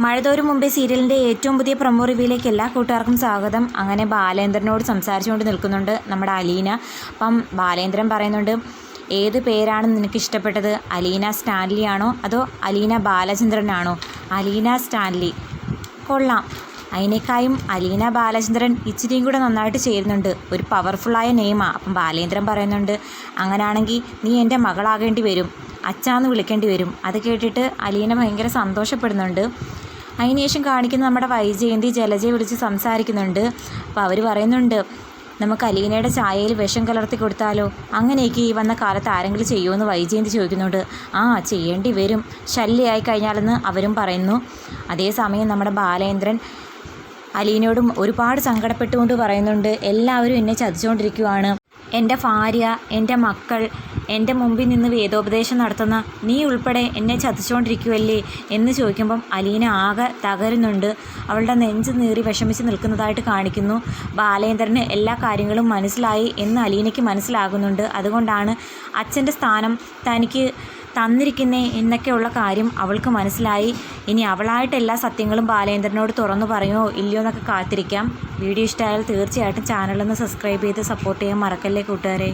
മഴതോരും മുമ്പേ സീരിയലിൻ്റെ ഏറ്റവും പുതിയ പ്രൊമോ റിവ്യൂയിലേക്ക് എല്ലാ കൂട്ടുകാർക്കും സ്വാഗതം. അങ്ങനെ ബാലേന്ദ്രനോട് സംസാരിച്ചുകൊണ്ട് നിൽക്കുന്നുണ്ട് നമ്മുടെ അലീന. അപ്പം ബാലേന്ദ്രൻ പറയുന്നുണ്ട്, ഏത് പേരാണ് നിനക്ക് ഇഷ്ടപ്പെട്ടത്? അലീന സ്റ്റാൻലി ആണോ അതോ അലീന ബാലചന്ദ്രനാണോ? അലീന സ്റ്റാൻലി കൊള്ളാം. അതിനേക്കായും അലീന ബാലചന്ദ്രൻ ഇച്ചിരിയും കൂടെ നന്നായിട്ട് ചേരുന്നുണ്ട്. ഒരു പവർഫുള്ളായ നെയിമാണ്. അപ്പം ബാലേന്ദ്രൻ പറയുന്നുണ്ട്, അങ്ങനെയാണെങ്കിൽ നീ എൻ്റെ മകളാകേണ്ടി വരും, അച്ചാന്ന് വിളിക്കേണ്ടി വരും. അത് കേട്ടിട്ട് അലീന ഭയങ്കര സന്തോഷപ്പെടുന്നുണ്ട്. അതിനുശേഷം കാണിക്കുന്ന നമ്മുടെ വൈജയന്തി ജലജയെ വിളിച്ച് സംസാരിക്കുന്നുണ്ട്. അപ്പോൾ അവർ പറയുന്നുണ്ട്, നമുക്ക് അലീനയുടെ ചായയിൽ വിഷം കലർത്തി കൊടുത്താലോ? അങ്ങനെയൊക്കെ ഈ വന്ന കാലത്ത് ആരെങ്കിലും ചെയ്യുമെന്ന് വൈജയന്തി ചോദിക്കുന്നുണ്ട്. ആ, ചെയ്യേണ്ടി വരും, ശല്യമായി കഴിഞ്ഞാലെന്ന് അവരും പറയുന്നു. അതേസമയം നമ്മുടെ ബാലേന്ദ്രൻ അലീനയോടും ഒരുപാട് സങ്കടപ്പെട്ടുകൊണ്ട് പറയുന്നുണ്ട്, എല്ലാവരും എന്നെ ചതിച്ചുകൊണ്ടിരിക്കുകയാണ്. എൻ്റെ ഭാര്യ, എൻ്റെ മക്കൾ, എൻ്റെ മുമ്പിൽ നിന്ന് വേദോപദേശം നടത്തുന്ന നീ ഉൾപ്പെടെ എന്നെ ചതിച്ചുകൊണ്ടിരിക്കുമല്ലേ എന്ന് ചോദിക്കുമ്പം അലീന ആകെ തകരുന്നുണ്ട്. അവളുടെ നെഞ്ച് നീറി വിഷമിച്ച് നിൽക്കുന്നതായിട്ട് കാണിക്കുന്നു. ബാലേന്ദ്രന് എല്ലാ കാര്യങ്ങളും മനസ്സിലായി എന്ന് അലീനയ്ക്ക് മനസ്സിലാകുന്നുണ്ട്. അതുകൊണ്ടാണ് അച്ഛൻ്റെ സ്ഥാനം തനിക്ക് തന്നിരിക്കുന്നേ എന്നൊക്കെയുള്ള കാര്യം അവൾക്ക് മനസ്സിലായി. ഇനി അവളായിട്ട് എല്ലാ സത്യങ്ങളും ബാലേന്ദ്രനോട് തുറന്നു പറയുമോ ഇല്ലയോ എന്നൊക്കെ കാത്തിരിക്കാം. വീഡിയോ ഇഷ്ടമായാൽ തീർച്ചയായിട്ടും ചാനലൊന്ന് സബ്സ്ക്രൈബ് ചെയ്ത് സപ്പോർട്ട് ചെയ്യാൻ മറക്കല്ലേ കൂട്ടുകാരെ.